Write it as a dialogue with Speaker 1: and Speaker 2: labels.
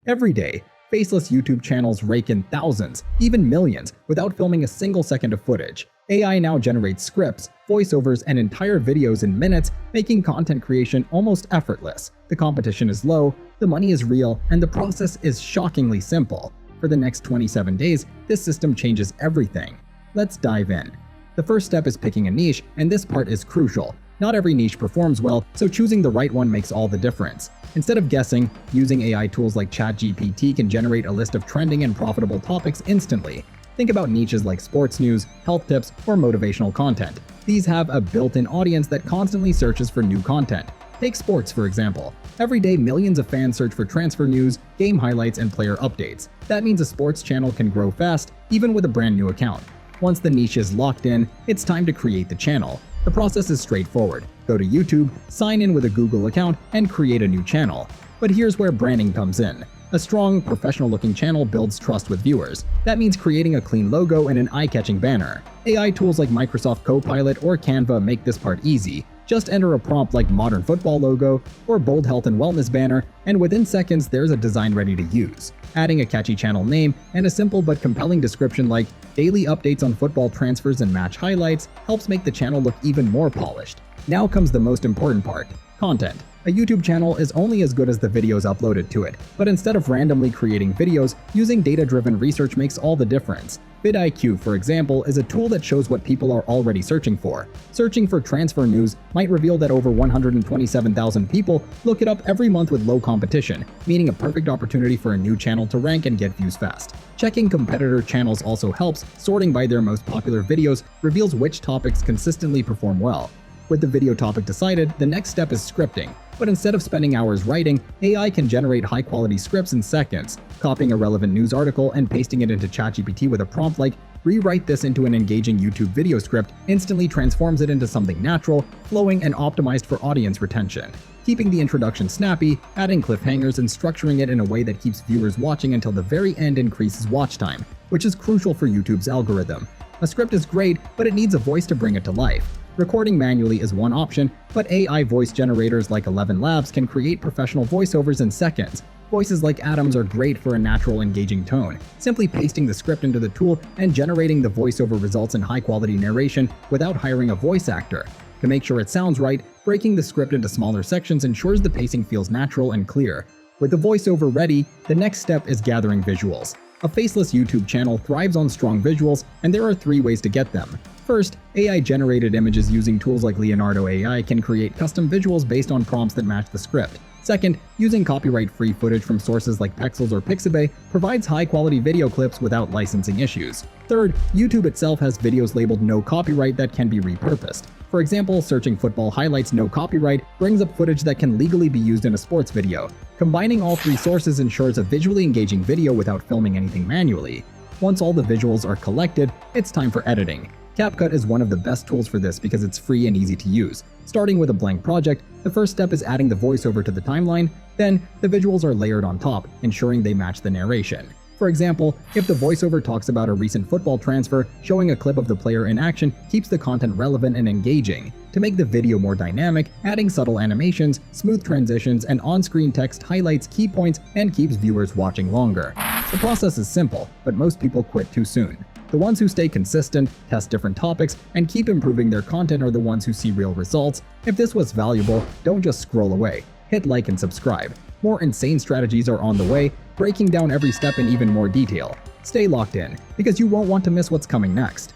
Speaker 1: Every day, faceless YouTube channels rake in thousands, even millions, without filming a single second of footage. AI now generates scripts, voiceovers, and entire videos in minutes, making content creation almost effortless. The competition is low, the money is real, and the process is shockingly simple. For the next 27 days, this system changes everything. Let's dive in. The first step is picking a niche, and this part is crucial. Not every niche performs well, so choosing the right one makes all the difference. Instead of guessing, using AI tools like ChatGPT can generate a list of trending and profitable topics instantly. Think about niches like sports news, health tips, or motivational content. These have a built-in audience that constantly searches for new content. Take sports, for example. Every day, millions of fans search for transfer news, game highlights, and player updates. That means a sports channel can grow fast, even with a brand new account. Once the niche is locked in, it's time to create the channel. The process is straightforward. Go to YouTube, sign in with a Google account, and create a new channel. But here's where branding comes in. A strong, professional-looking channel builds trust with viewers. That means creating a clean logo and an eye-catching banner. AI tools like Microsoft Copilot or Canva make this part easy. Just enter a prompt like modern football logo or bold health and wellness banner, and within seconds there's a design ready to use. Adding a catchy channel name and a simple but compelling description like daily updates on football transfers and match highlights helps make the channel look even more polished. Now comes the most important part: content. A YouTube channel is only as good as the videos uploaded to it, but instead of randomly creating videos, using data-driven research makes all the difference. vidIQ, for example, is a tool that shows what people are already searching for. Searching for transfer news might reveal that over 127,000 people look it up every month with low competition, meaning a perfect opportunity for a new channel to rank and get views fast. Checking competitor channels also helps. Sorting by their most popular videos reveals which topics consistently perform well. With the video topic decided, the next step is scripting. But instead of spending hours writing, AI can generate high-quality scripts in seconds. Copying a relevant news article and pasting it into ChatGPT with a prompt like, "Rewrite this into an engaging YouTube video script," instantly transforms it into something natural, flowing, and optimized for audience retention. Keeping the introduction snappy, adding cliffhangers, and structuring it in a way that keeps viewers watching until the very end increases watch time, which is crucial for YouTube's algorithm. A script is great, but it needs a voice to bring it to life. Recording manually is one option, but AI voice generators like 11 Labs can create professional voiceovers in seconds. Voices like Adam's are great for a natural, engaging tone. Simply pasting the script into the tool and generating the voiceover results in high-quality narration without hiring a voice actor. To make sure it sounds right, breaking the script into smaller sections ensures the pacing feels natural and clear. With the voiceover ready, the next step is gathering visuals. A faceless YouTube channel thrives on strong visuals, and there are 3 ways to get them. First, AI-generated images using tools like Leonardo AI can create custom visuals based on prompts that match the script. Second, using copyright-free footage from sources like Pexels or Pixabay provides high-quality video clips without licensing issues. Third, YouTube itself has videos labeled no copyright that can be repurposed. For example, searching football highlights no copyright brings up footage that can legally be used in a sports video. Combining all 3 sources ensures a visually engaging video without filming anything manually. Once all the visuals are collected, it's time for editing. CapCut is one of the best tools for this because it's free and easy to use. Starting with a blank project, the first step is adding the voiceover to the timeline, then the visuals are layered on top, ensuring they match the narration. For example, if the voiceover talks about a recent football transfer, showing a clip of the player in action keeps the content relevant and engaging. To make the video more dynamic, adding subtle animations, smooth transitions, and on-screen text highlights key points and keeps viewers watching longer. The process is simple, but most people quit too soon. The ones who stay consistent, test different topics, and keep improving their content are the ones who see real results. If this was valuable, don't just scroll away. Hit like and subscribe. More insane strategies are on the way, breaking down every step in even more detail. Stay locked in, because you won't want to miss what's coming next.